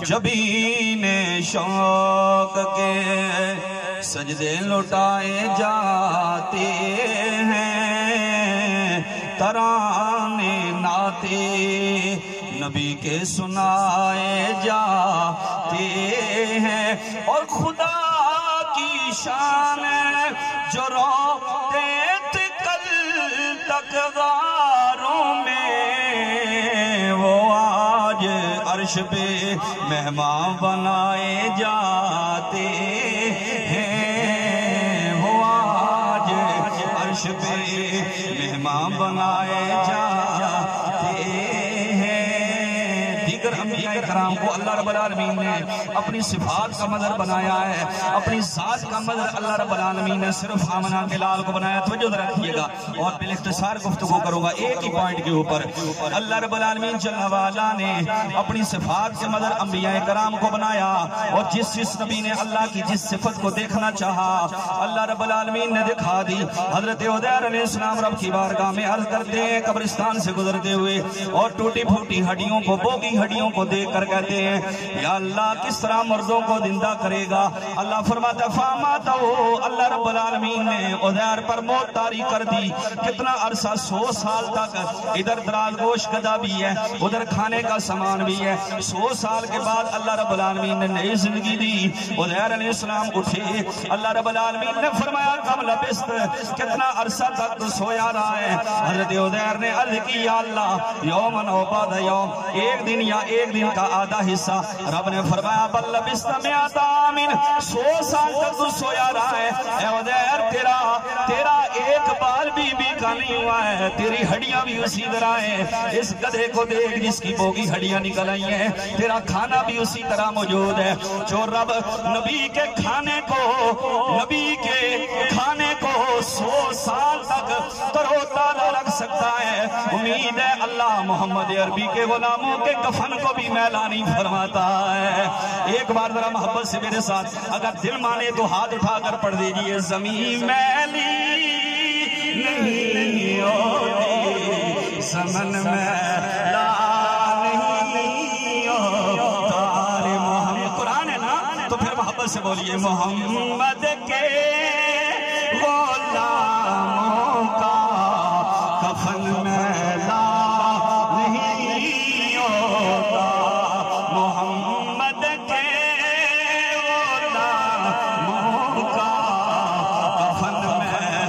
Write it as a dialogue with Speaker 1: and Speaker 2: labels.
Speaker 1: جبین شوق کے سجدے لٹائے جاتے ہیں، ترانے ناتے نبی کے سنائے جاتے ہیں، اور خدا کی شان جو روتے تھے کل تک غاروں میں، وہ آج عرش پہ مہمان بنائے جاتے ہیں، وہ آج عرش پہ مہمان بنائے جاتے ہیں۔ دیگر انبیاء کرام کو اللہ رب العالمین نے اپنی صفات کا مظہر بنایا ہے، اپنی ذات کا مظہر اللہ رب العالمین نے صرف آمنہ کے لال کو بنایا۔ توجہ ذرا رکھیے گا اور بالاختصار گفتگو کروں گا ایک ہی پوائنٹ کے اوپر۔ اللہ رب العالمین جل وعلا نے اپنی صفات کے مظہر انبیاء کرام کو بنایا، اور جس نبی نے اللہ کی جس صفت کو دیکھنا چاہا اللہ رب العالمین نے دکھا دی۔ حضرت عزیر علیہ السلام رب کی بارگاہ میں عرض کرتے ہیں قبرستان سے گزرتے ہوئے، اور ٹوٹی پھوٹی ہڈیوں کو، بوگی ہڈیوں کو دیکھ کر کہتے ہیں یا اللہ کس طرح مردوں کو زندہ کرے گا؟ اللہ فرماتا فاماتہ، اللہ رب العالمین نے عزیر پر موت طاری کر دی۔ کتنا عرصہ؟ 100 سال تک ادھر دراز گوشت گدا بھی ہے، ادھر کھانے کا سامان بھی ہے۔ 100 سال کے بعد اللہ رب العالمین نے نئی زندگی دی۔ عزیر علیہ السلام اٹھے، اللہ رب العالمین نے فرمایا کم لبست، کتنا عرصہ تک تو سویا رہا ہے؟ حضرت عزیر نے عرض کی یا اللہ یومن و بعد یوم، ایک دن یا ایک دن کا آدھا حصہ۔ رب نے فرمایا بل لبست مئات عام، 100 سال تک تو سویا رہا ہے۔ اے عزیر تیرا ایک بال بھی کا نہیں ہوا ہے، تیری ہڈیاں بھی اسی طرح ہیں۔ اس گدھے کو دیکھ جس کی بوگی ہڈیاں نکل آئی ہیں، تیرا کھانا بھی اسی طرح موجود ہے۔ جو رب نبی کے کھانے کو 100 سال تک ترو تازہ رکھ سکتا ہے، امید ہے اللہ محمد عربی کے غلاموں کے کفن کو بھی میلا نہیں فرماتا ہے۔ ایک بار ذرا محبت سے میرے ساتھ اگر دل مانے تو ہاتھ اٹھا کر پڑھ دیجئے زمین میلی نہیں ہوتی، زمن میلا نہیں ہوتا۔ محمد قرآن ہے نا، تو پھر محبت سے بولیے محمد کے غلاموں کا کفن میں